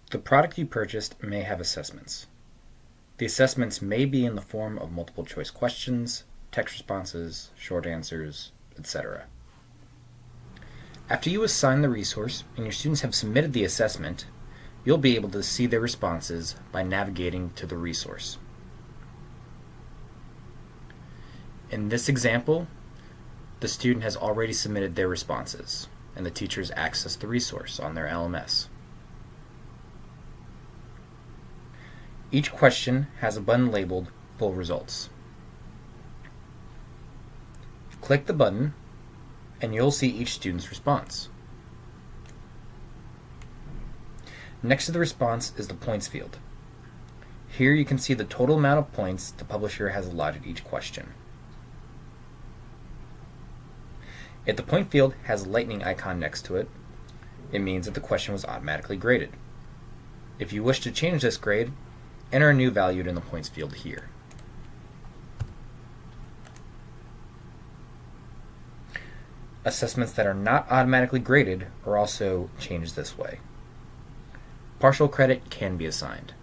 The product you purchased may have assessments. The assessments may be in the form of multiple choice questions, text responses, short answers, etc. After you assign the resource and your students have submitted the assessment, you'll be able to see their responses by navigating to the resource. In this example, the student has already submitted their responses, and the teacher has accessed the resource on their LMS. Each question has a button labeled Full Results. Click the button, and you'll see each student's response. Next to the response is the points field. Here you can see the total amount of points the publisher has allotted each question. If the point field has a lightning icon next to it, it means that the question was automatically graded. If you wish to change this grade, enter a new value in the points field here. Assessments that are not automatically graded are also changed this way. Partial credit can be assigned.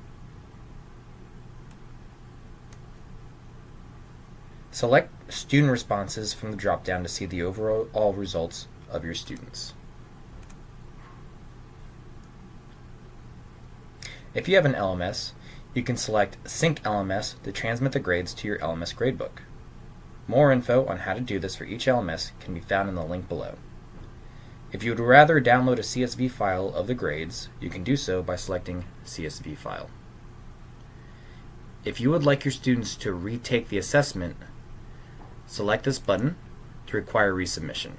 Select student responses from the drop-down to see the overall results of your students. If you have an LMS, you can select Sync LMS to transmit the grades to your LMS gradebook. More info on how to do this for each LMS can be found in the link below. If you would rather download a CSV file of the grades, you can do so by selecting CSV file. If you would like your students to retake the assessment, select this button to require resubmission.